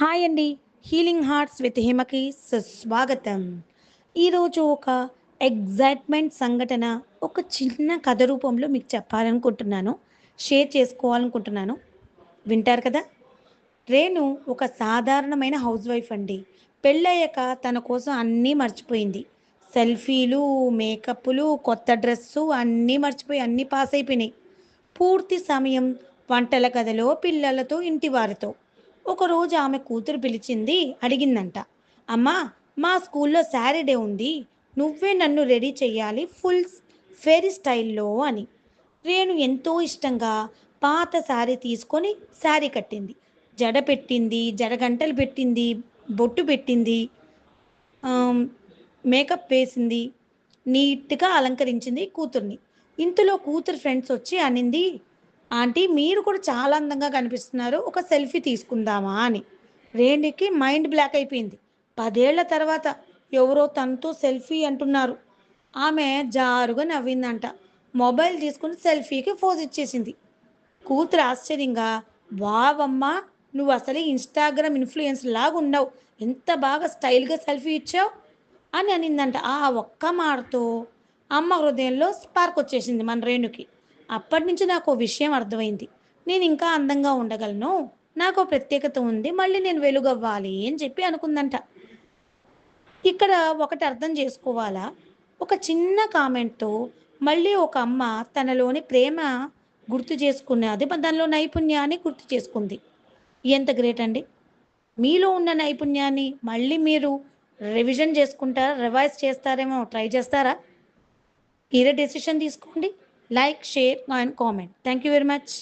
Hi అండి. Healing hearts with హిమకి సుస్వాగతం. ఈరోజు ఒక ఎగ్జైట్‌మెంట్ సంఘటన, ఒక చిన్న కథ రూపంలో మీకు చెప్పాలనుకుంటున్నాను. షేర్ చేసుకోవాలనుకుంటున్నాను. వింటారు కదా! రేణు ఒక సాధారణమైన హౌస్ వైఫ్ అండి. పెళ్ళయ్యాక తన కోసం అన్నీ మర్చిపోయింది. సెల్ఫీలు, మేకప్పులు, కొత్త డ్రెస్సు అన్నీ మర్చిపోయి అన్నీ పాస్ అయిపోయినాయి. పూర్తి సమయం వంటల గదిలో పిల్లలతో, ఇంటివారితో. ఒకరోజు ఆమె కూతురు పిలిచింది, అడిగిందంట. అమ్మా, మా స్కూల్లో శారీ డే ఉంది. నువ్వే నన్ను రెడీ చెయ్యాలి ఫుల్ ఫెరీ స్టైల్‌లో అని. రేణు ఎంతో ఇష్టంగా పాత శారీ తీసుకొని శారీ కట్టింది. జడ పెట్టింది, జడగంటలు పెట్టింది, బొట్టు పెట్టింది, ఆహ్, మేకప్ వేసింది. నీట్‌గా అలంకరించింది కూతుర్ని. ఇంతలో కూతురు ఫ్రెండ్స్ వచ్చి అనింది, ఆంటీ మీరు కూడా చాలా అందంగా కనిపిస్తున్నారు. ఒక సెల్ఫీ తీసుకుందామా అని. రేణుకి మైండ్ బ్లాక్ అయిపోయింది. 10 ఏళ్ల తర్వాత ఎవరో తనతో సెల్ఫీ అంటున్నారు. ఆమె జారుగా నవ్విందంట. మొబైల్ తీసుకొని సెల్ఫీకి పోజ్ ఇచ్చేసింది. కూతురు ఆశ్చర్యంగా, వావమ్మా! నువ్వు అసలే ఇన్‌స్టాగ్రామ్ ఇన్‌ఫ్లుయెన్సర్ లాగున్నావు. ఎంత బాగా స్టైల్‌గా సెల్ఫీ ఇచ్చావు అని అనిందంట. ఆ ఒక్క మాటతో అమ్మ హృదయంలో స్పార్క్ వచ్చేసింది మన రేణుకి. అప్పటినుంచి నాకో విషయం అర్థమైంది. నేను ఇంకా అందంగా ఉండగలను. నాకో ప్రత్యేకత ఉంది. మళ్ళీ నేను వెలుగవ్వాలి అని చెప్పి అనుకుందంట. ఇక్కడ ఒకటి అర్థం చేసుకోవాలా? ఒక చిన్న కామెంట్‌తో మళ్ళీ ఒక అమ్మ తనలోని ప్రేమ గుర్తు చేసుకున్నది. దానిలో నైపుణ్యాన్ని గుర్తు చేసుకుంది. ఎంత గ్రేట్ అండి! మీలో ఉన్న నైపుణ్యాన్ని మళ్ళీ మీరు రివిజన్ చేసుకుంటారా? రివైజ్ చేస్తారేమో ట్రై చేస్తారా? మీరే డెసిషన్ తీసుకోండి. Like, share and comment. Thank you very much.